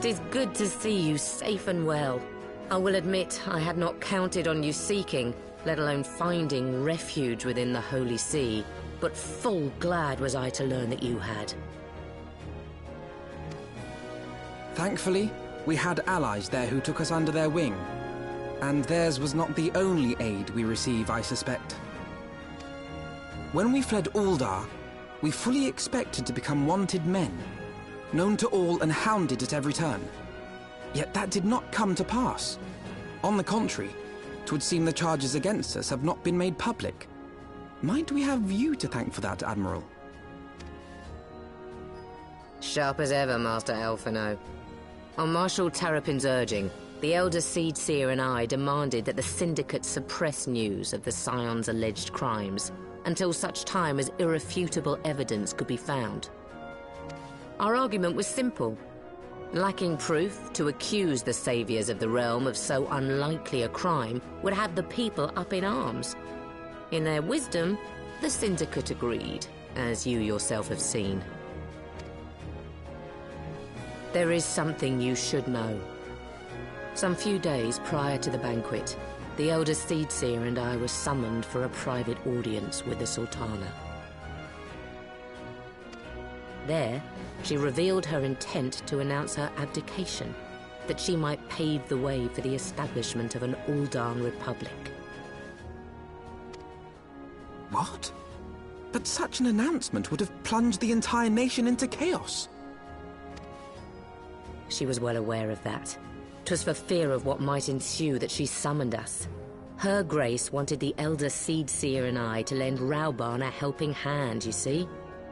'Tis good to see you safe and well. I will admit I had not counted on you seeking, let alone finding refuge within the Holy See, but full glad was I to learn that you had. Thankfully, we had allies there who took us under their wing. And theirs was not the only aid we receive, I suspect. When we fled Uldar, we fully expected to become wanted men, known to all and hounded at every turn. Yet that did not come to pass. On the contrary, 'twould seem the charges against us have not been made public. Might we have you to thank for that, Admiral? Sharp as ever, Master Alphino. On Marshal Terrapin's urging, the Elder Seedseer and I demanded that the Syndicate suppress news of the Scion's alleged crimes until such time as irrefutable evidence could be found. Our argument was simple. Lacking proof, to accuse the saviors of the realm of so unlikely a crime would have the people up in arms. In their wisdom, the Syndicate agreed, as you yourself have seen. There is something you should know. Some few days prior to the banquet, the Elder Seedseer and I were summoned for a private audience with the Sultana. There, she revealed her intent to announce her abdication, that she might pave the way for the establishment of an Uldan Republic. What? But such an announcement would have plunged the entire nation into chaos. She was well aware of that. 'Twas for fear of what might ensue that she summoned us. Her Grace wanted the Elder Seedseer and I to lend Rauban a helping hand, you see?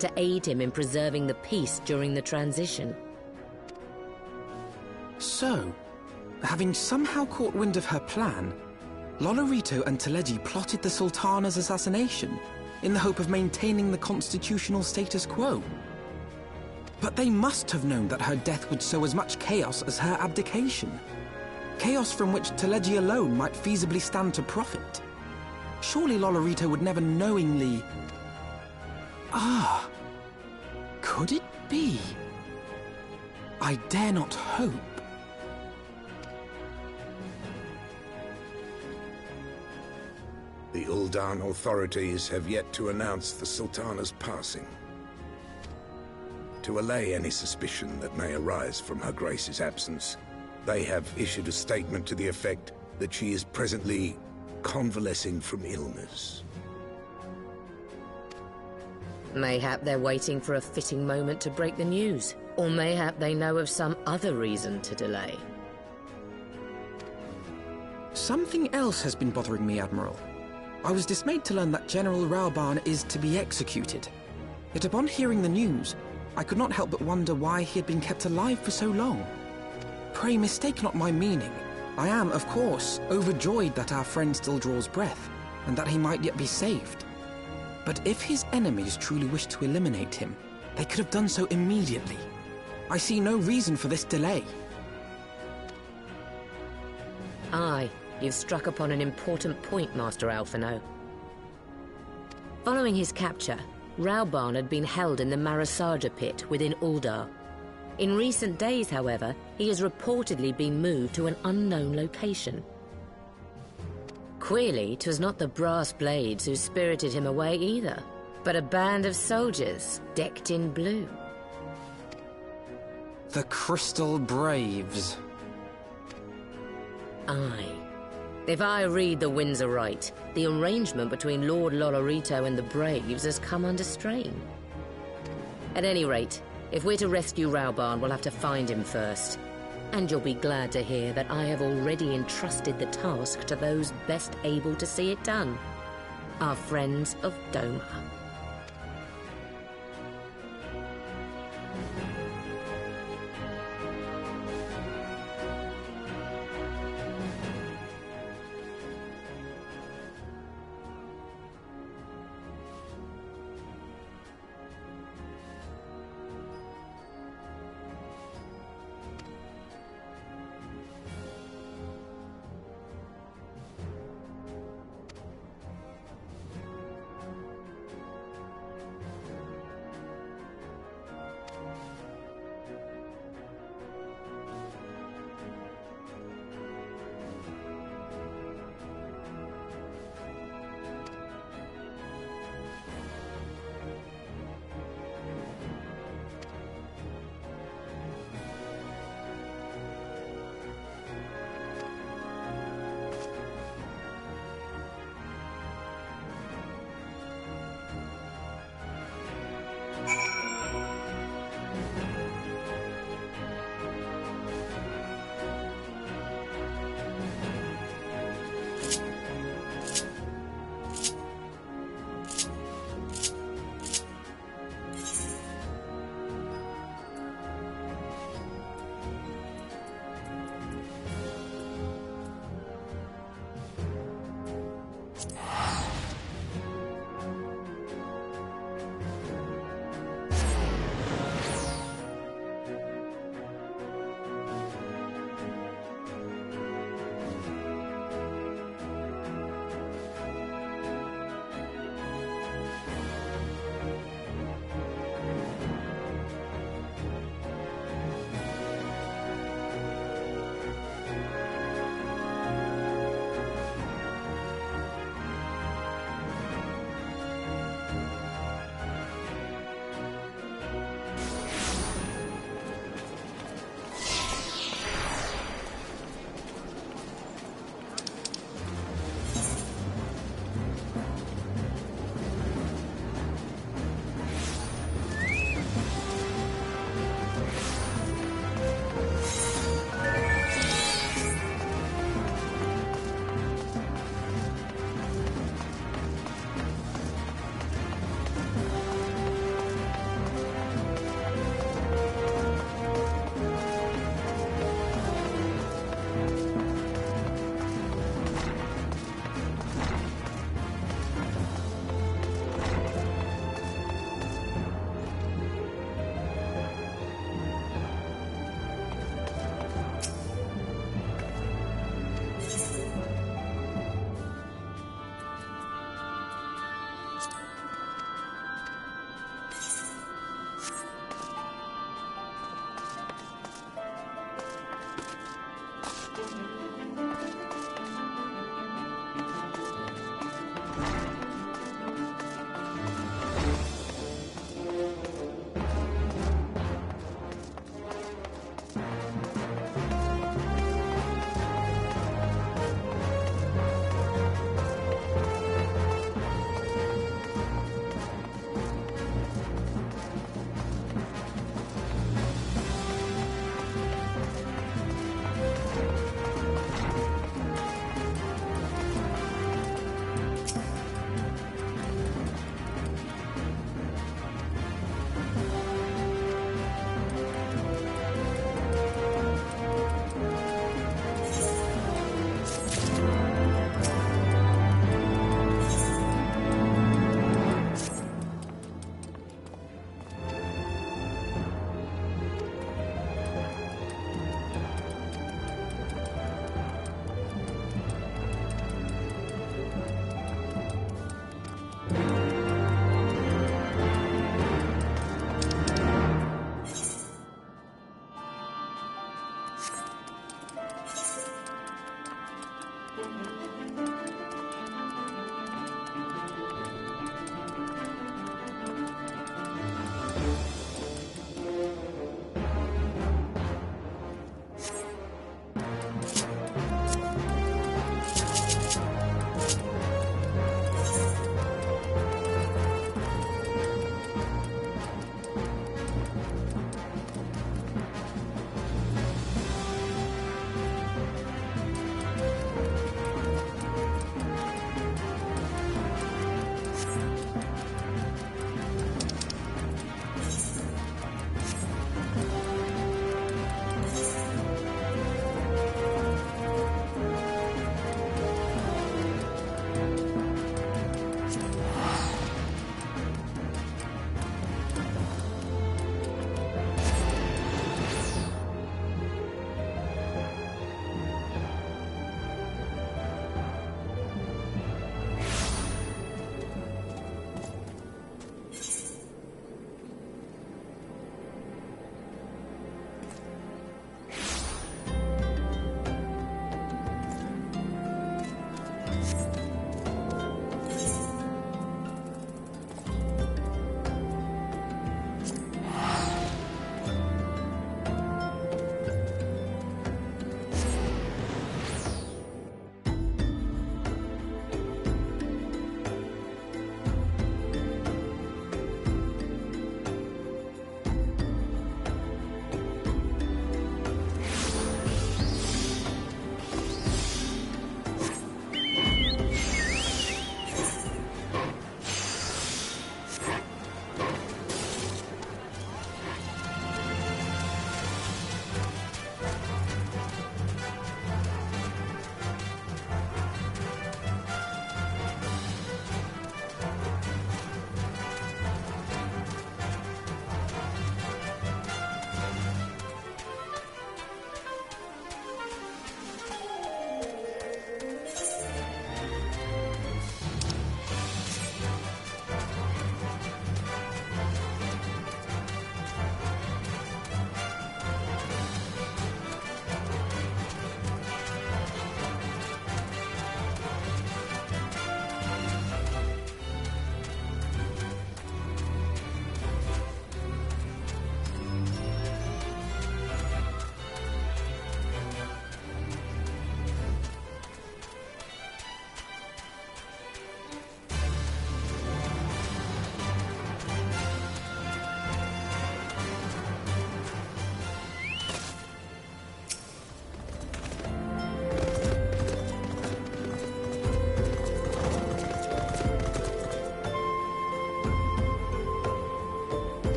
To aid him in preserving the peace during the transition. So, having somehow caught wind of her plan, Lolorito and Teleji plotted the Sultana's assassination in the hope of maintaining the constitutional status quo. But they must have known that her death would sow as much chaos as her abdication. Chaos from which Teleji alone might feasibly stand to profit. Surely Lolorito would never knowingly... Ah, could it be? I dare not hope. The Uldan authorities have yet to announce the Sultana's passing. To allay any suspicion that may arise from Her Grace's absence, they have issued a statement to the effect that she is presently convalescing from illness. Mayhap they're waiting for a fitting moment to break the news, or mayhap they know of some other reason to delay. Something else has been bothering me, Admiral. I was dismayed to learn that General Rauban is to be executed. Yet upon hearing the news, I could not help but wonder why he had been kept alive for so long. Pray mistake not my meaning. I am, of course, overjoyed that our friend still draws breath, and that he might yet be saved. But if his enemies truly wished to eliminate him, they could have done so immediately. I see no reason for this delay. Aye, you've struck upon an important point, Master Alphino. Following his capture, Rauban had been held in the Marasaja pit within Uldar. In recent days, however, he has reportedly been moved to an unknown location. Queerly, 'twas not the brass blades who spirited him away either, but a band of soldiers decked in blue. The Crystal Braves. Aye. If I read the winds aright, the arrangement between Lord Lolorito and the Braves has come under strain. At any rate, if we're to rescue Rauban, we'll have to find him first. And you'll be glad to hear that I have already entrusted the task to those best able to see it done. Our friends of Doma.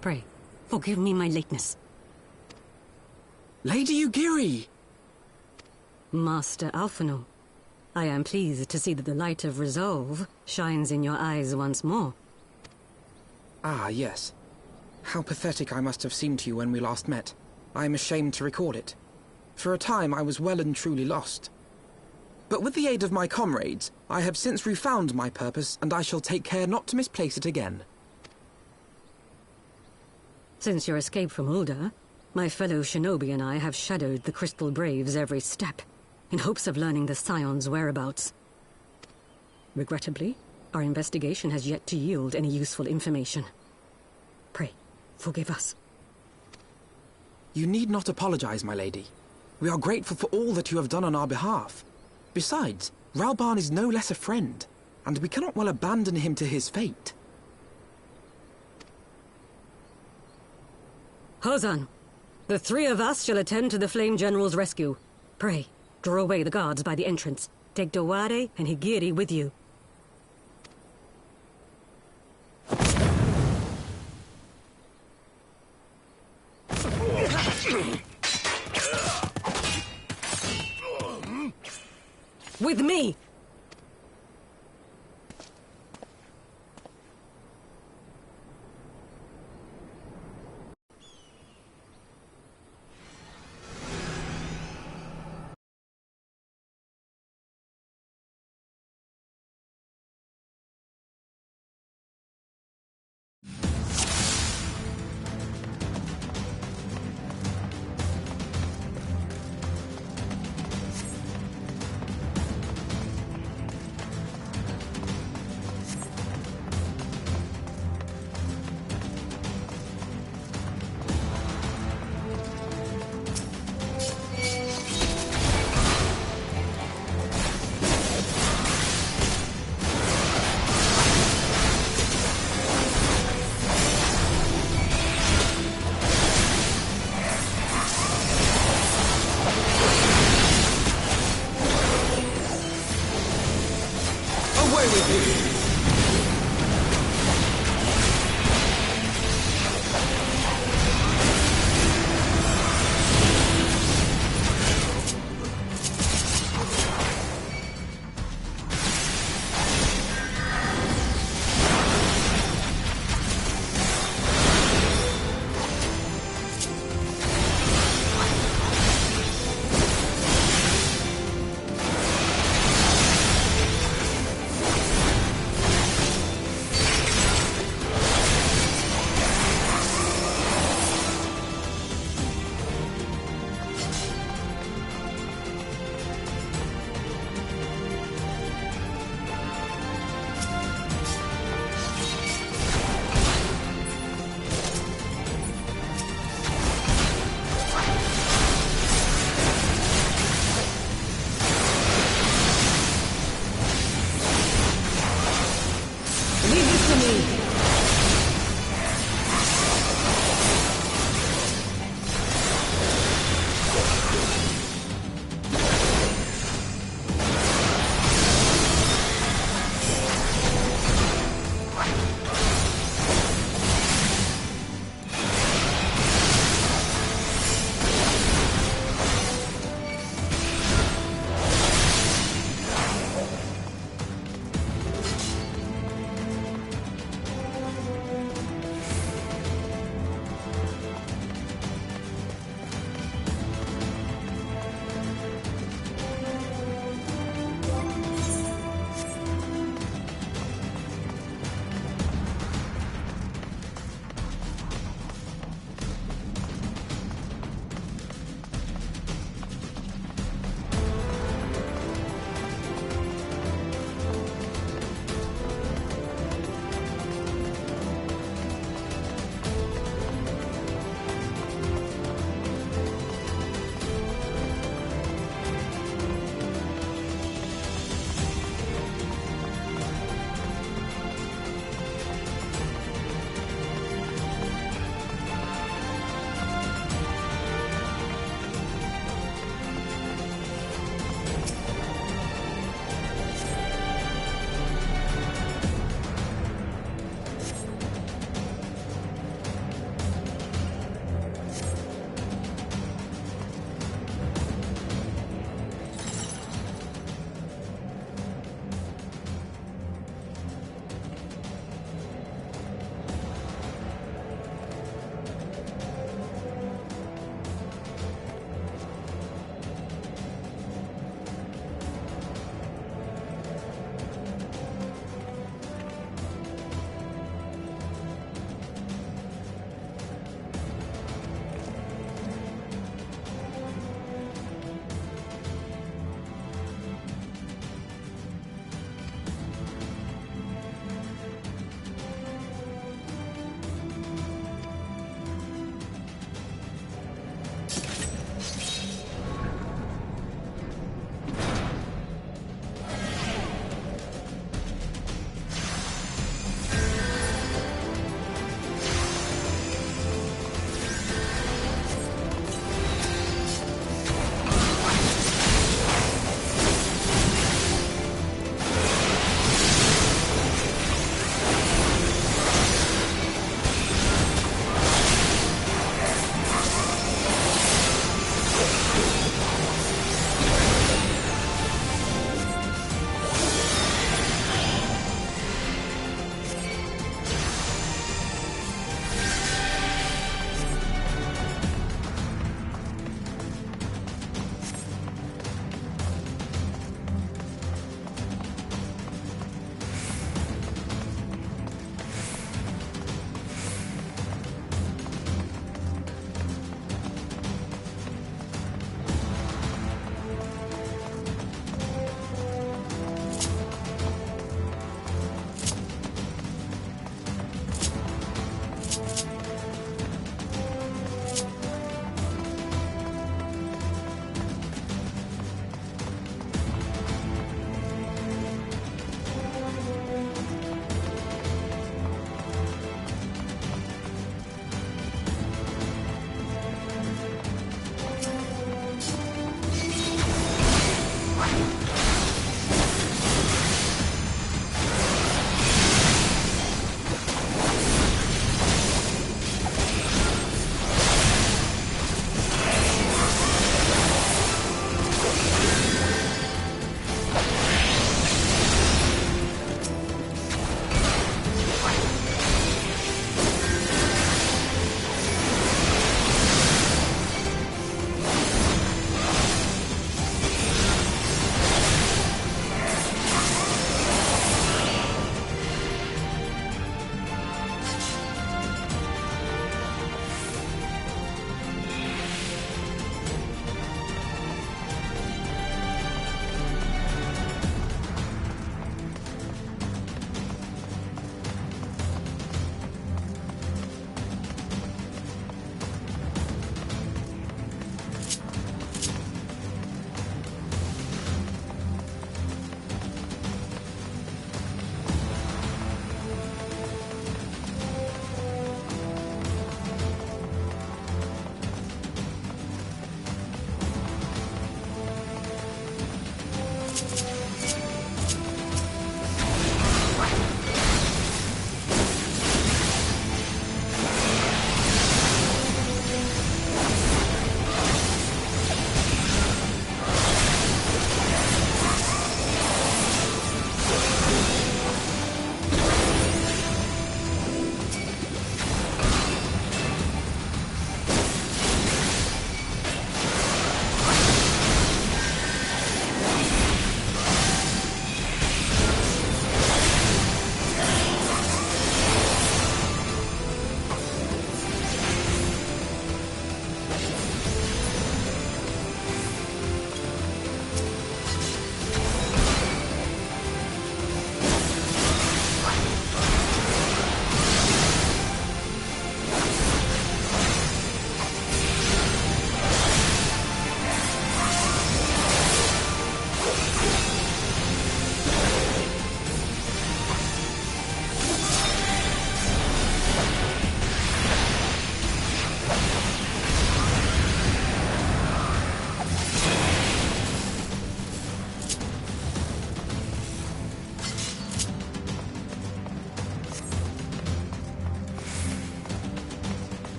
Pray, forgive me my lateness. Lady Ugiri! Master Alphinaud, I am pleased to see that the light of resolve shines in your eyes once more. Ah, yes. How pathetic I must have seemed to you when we last met. I am ashamed to record it. For a time I was well and truly lost. But with the aid of my comrades, I have since refound my purpose, and I shall take care not to misplace it again. Since your escape from Ulda, my fellow shinobi and I have shadowed the Crystal Braves every step, in hopes of learning the Scion's whereabouts. Regrettably, our investigation has yet to yield any useful information. Pray, forgive us. You need not apologize, my lady. We are grateful for all that you have done on our behalf. Besides, Ralbarn is no less a friend, and we cannot well abandon him to his fate. Hozan, the three of us shall attend to the Flame General's rescue. Pray, draw away the guards by the entrance. Take Dowade and Higiri with you. With me!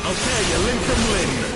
I'll tear you limb from limb.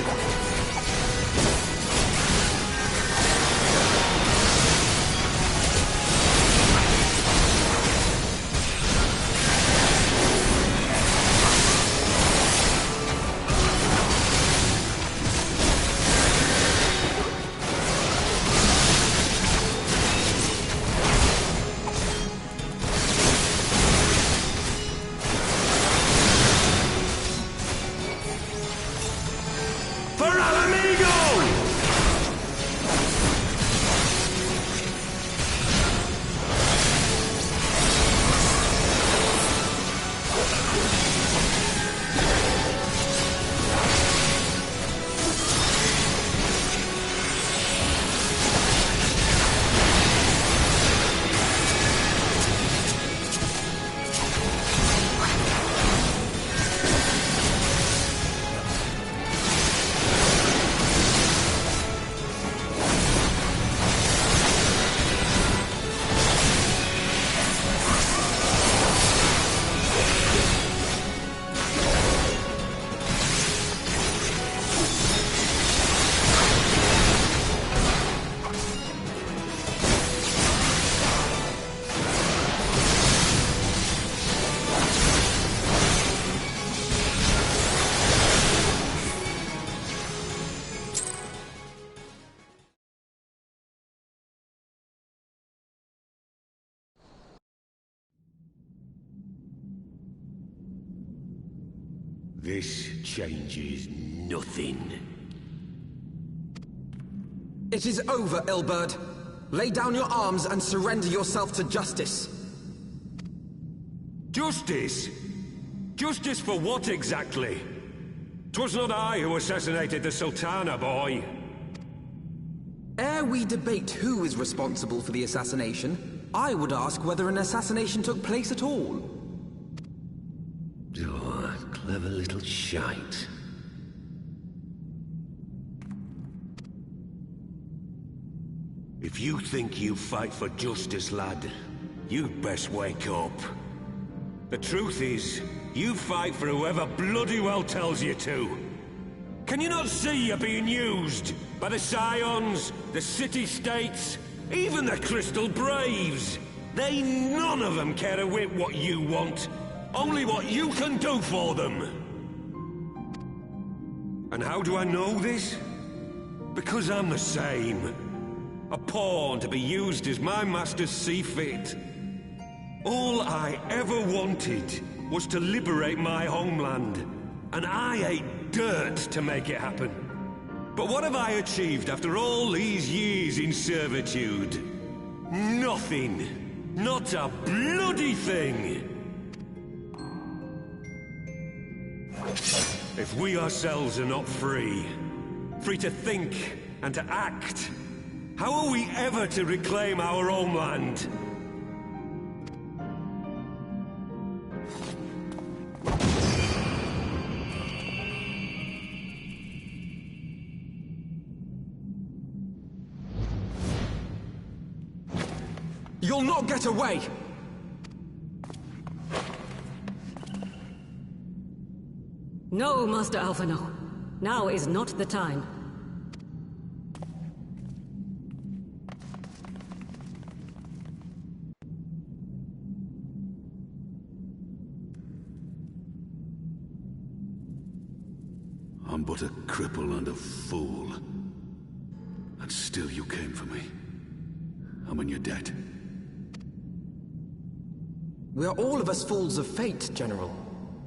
This changes nothing. It is over, Ilberd. Lay down your arms and surrender yourself to justice. Justice? Justice for what exactly? 'Twas not I who assassinated the Sultana, boy. Ere we debate who is responsible for the assassination, I would ask whether an assassination took place at all. Oh, clever little shite. If you think you fight for justice, lad, you'd best wake up. The truth is, you fight for whoever bloody well tells you to. Can you not see you're being used? By the Scions, the City-States, even the Crystal Braves? They none of them care a whit what you want. Only what you can do for them. And how do I know this? Because I'm the same. A pawn to be used as my masters see fit. All I ever wanted was to liberate my homeland, and I ate dirt to make it happen. But what have I achieved after all these years in servitude? Nothing. Not a bloody thing. If we ourselves are not free, free to think and to act, how are we ever to reclaim our homeland? You'll not get away! No, Master Alphino. Now is not the time. I'm but a cripple and a fool. And still you came for me. I'm in your debt. We are all of us fools of fate, General.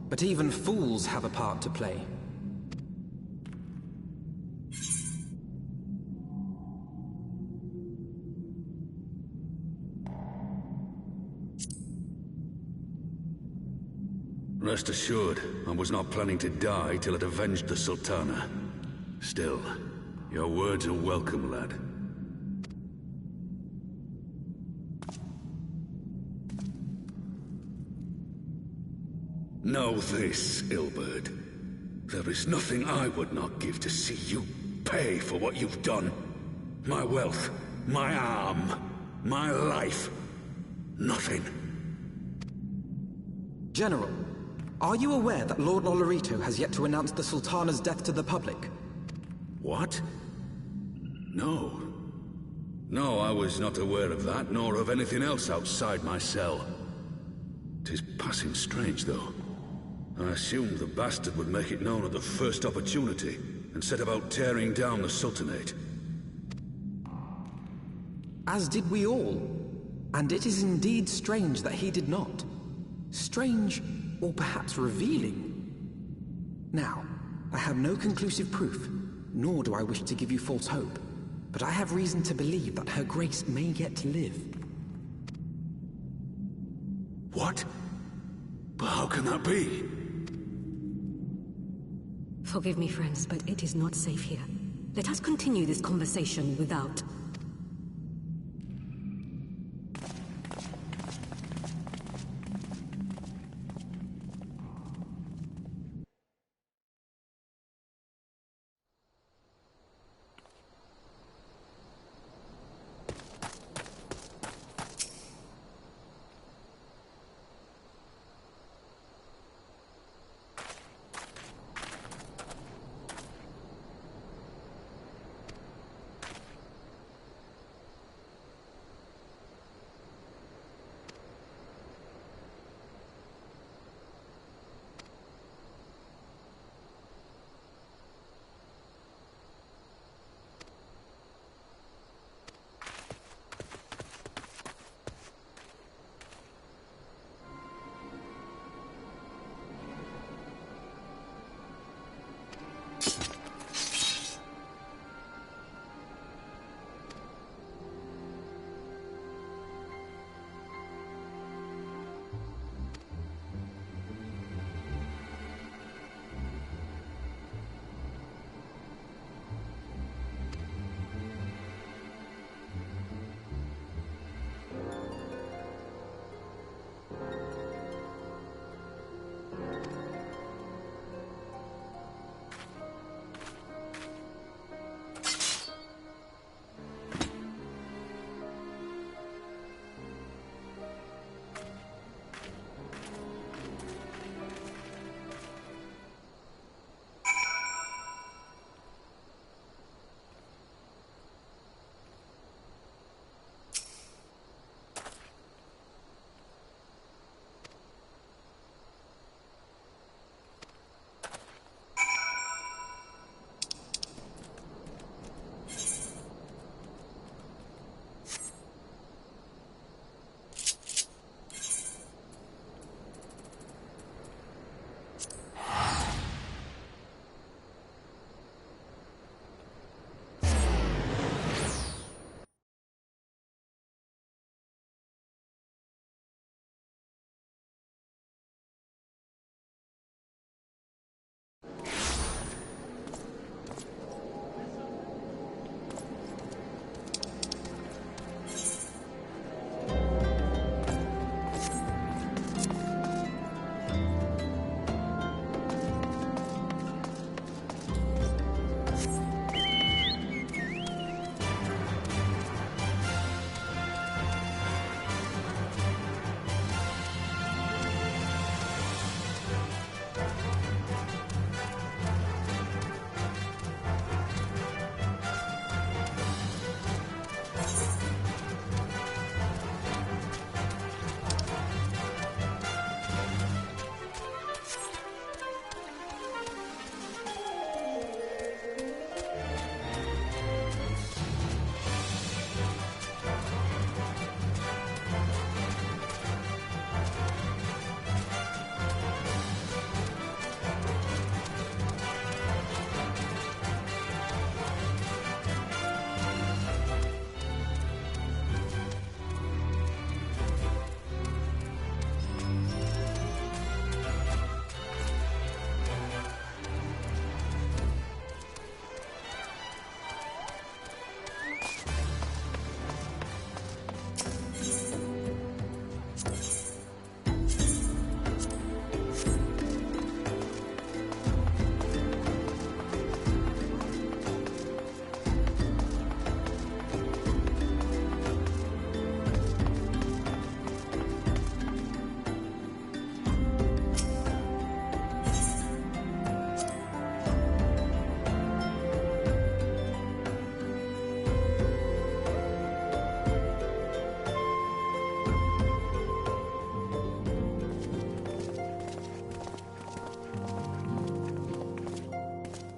But even fools have a part to play. Rest assured, I was not planning to die till I'd avenged the Sultana. Still, your words are welcome, lad. Know this, Ilberd. There is nothing I would not give to see you pay for what you've done. My wealth, my arm, my life. Nothing. General, are you aware that Lord Olorito has yet to announce the Sultana's death to the public? What? No. No, I was not aware of that, nor of anything else outside my cell. 'Tis passing strange, though. I assumed the bastard would make it known at the first opportunity, and set about tearing down the Sultanate. As did we all. And it is indeed strange that he did not. Strange, or perhaps revealing. Now, I have no conclusive proof, nor do I wish to give you false hope, but I have reason to believe that Her Grace may yet live. What? But how can that be? Forgive me, friends, but it is not safe here. Let us continue this conversation without.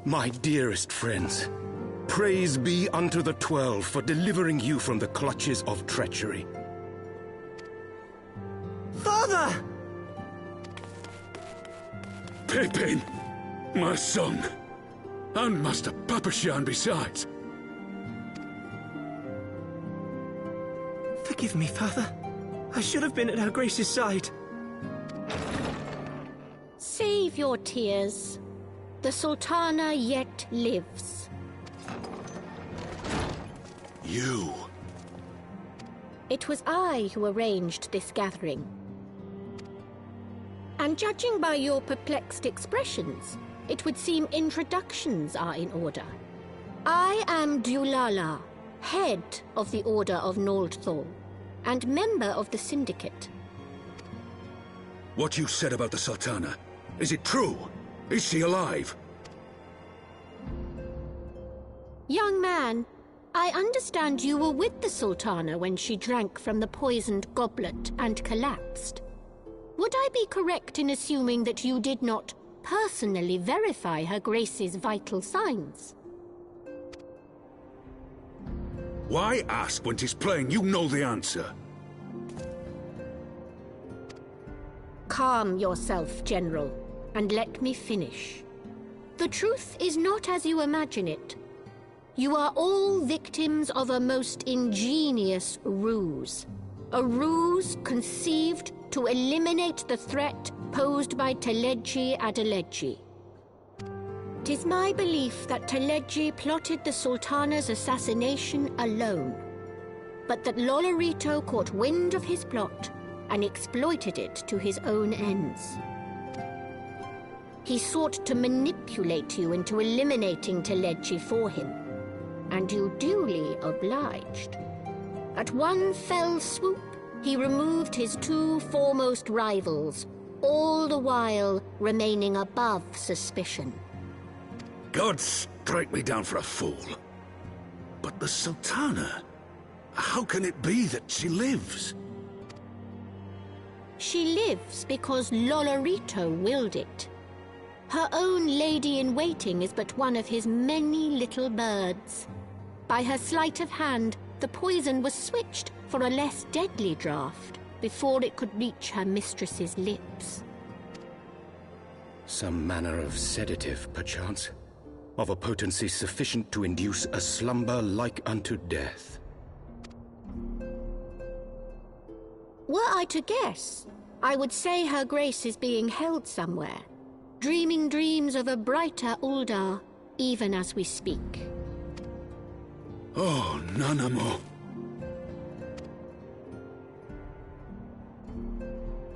My dearest friends, praise be unto the 12 for delivering you from the clutches of treachery. Father! Pippin, my son, and Master Papashan besides. Forgive me, Father. I should have been at Her Grace's side. Save your tears. The Sultana yet lives. You. It was I who arranged this gathering. And judging by your perplexed expressions, it would seem introductions are in order. I am Dulala, head of the Order of Noldthal, and member of the Syndicate. What you said about the Sultana, is it true? Is she alive? Young man, I understand you were with the Sultana when she drank from the poisoned goblet and collapsed. Would I be correct in assuming that you did not personally verify Her Grace's vital signs? Why ask when 'tis plain you know the answer? Calm yourself, General, and let me finish. The truth is not as you imagine it. You are all victims of a most ingenious ruse. A ruse conceived to eliminate the threat posed by Teleji Adeleji. 'Tis my belief that Teleji plotted the Sultana's assassination alone, but that Lolorito caught wind of his plot and exploited it to his own ends. He sought to manipulate you into eliminating Teleji for him, and you duly obliged. At one fell swoop, he removed his two foremost rivals, all the while remaining above suspicion. God strike me down for a fool. But the Sultana, how can it be that she lives? She lives because Lolorito willed it. Her own lady-in-waiting is but one of his many little birds. By her sleight of hand, the poison was switched for a less deadly draught before it could reach her mistress's lips. Some manner of sedative, perchance? Of a potency sufficient to induce a slumber like unto death. Were I to guess, I would say Her Grace is being held somewhere, dreaming dreams of a brighter Uldar, even as we speak. Oh, Nanamo.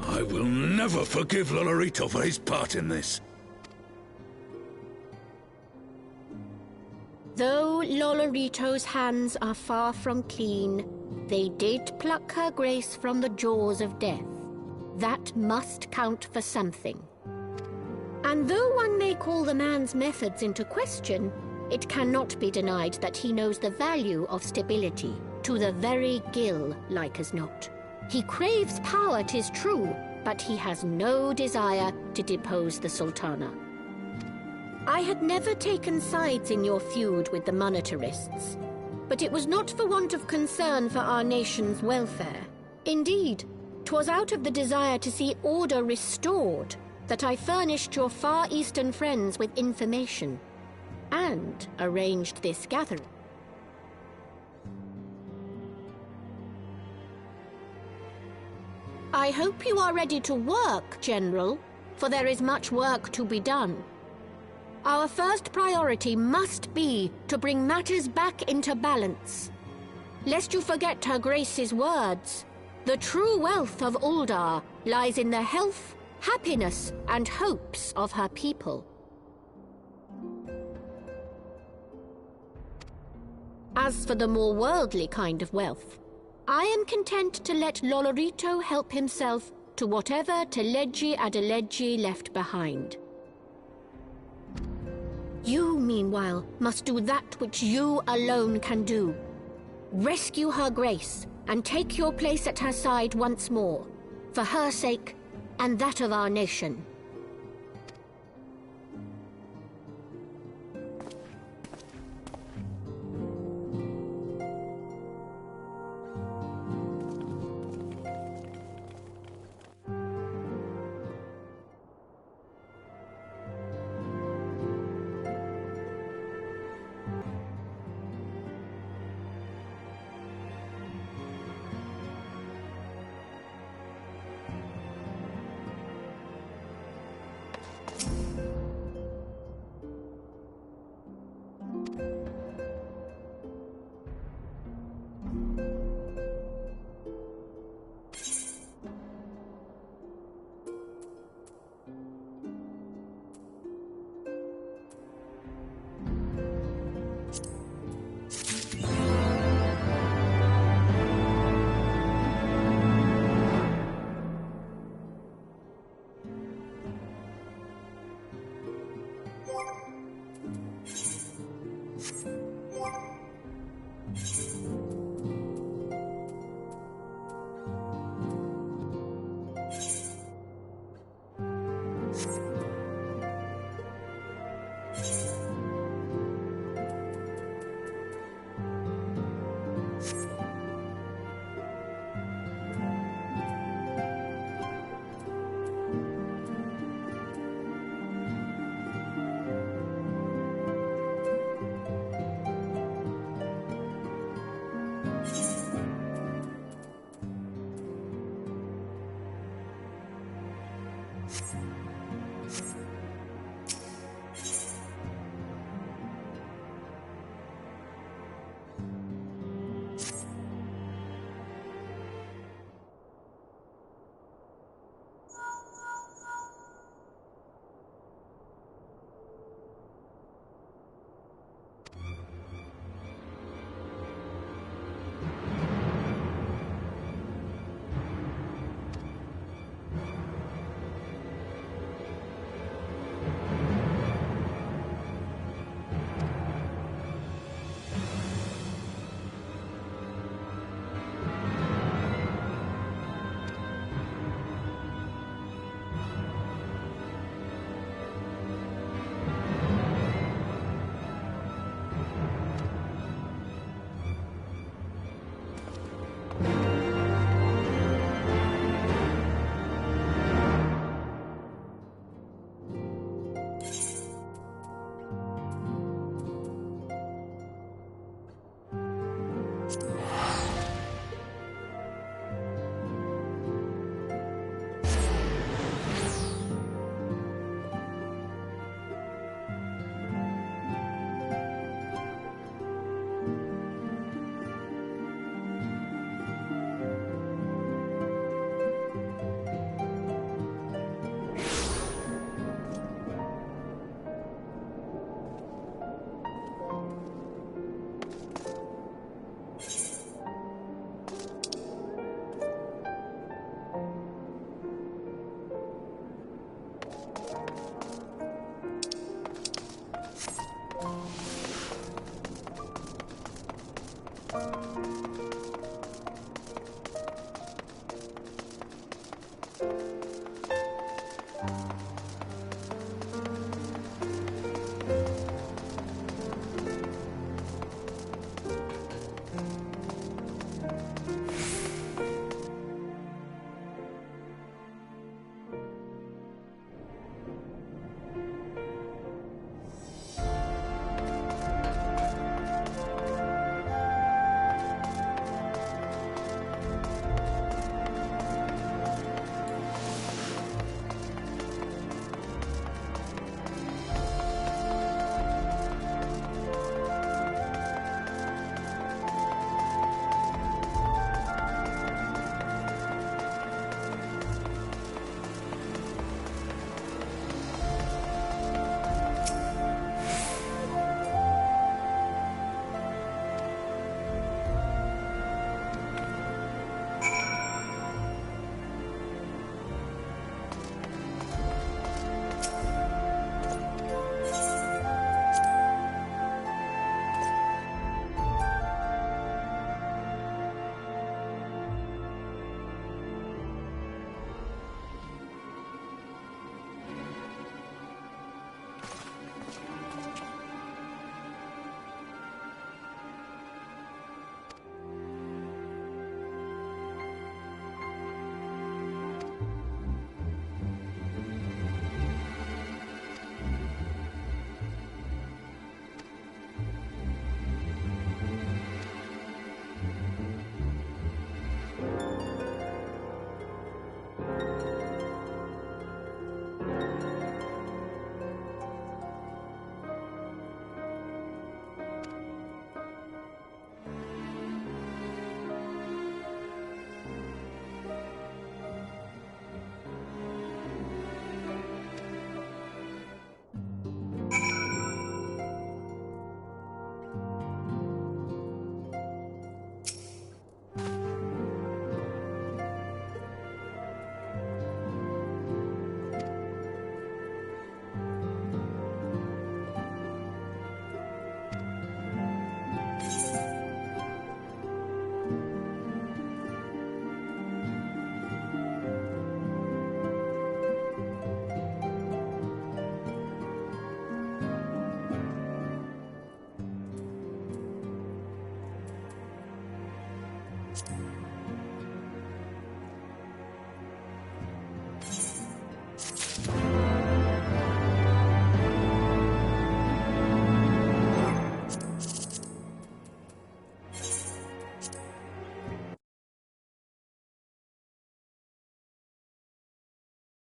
I will never forgive Lolorito for his part in this. Though Lolorito's hands are far from clean, they did pluck Her Grace from the jaws of death. That must count for something. And though one may call the man's methods into question, it cannot be denied that he knows the value of stability, to the very gill, like as not. He craves power, 'tis true, but he has no desire to depose the Sultana. I had never taken sides in your feud with the monetarists, but it was not for want of concern for our nation's welfare. Indeed, 'twas out of the desire to see order restored that I furnished your Far Eastern friends with information, and arranged this gathering. I hope you are ready to work, General, for there is much work to be done. Our first priority must be to bring matters back into balance. Lest you forget Her Grace's words, the true wealth of Uldar lies in the health, happiness, and hopes of her people. As for the more worldly kind of wealth, I am content to let Lolorito help himself to whatever Teleji Adeleji left behind. You, meanwhile, must do that which you alone can do. Rescue Her Grace and take your place at her side once more, for her sake and that of our nation.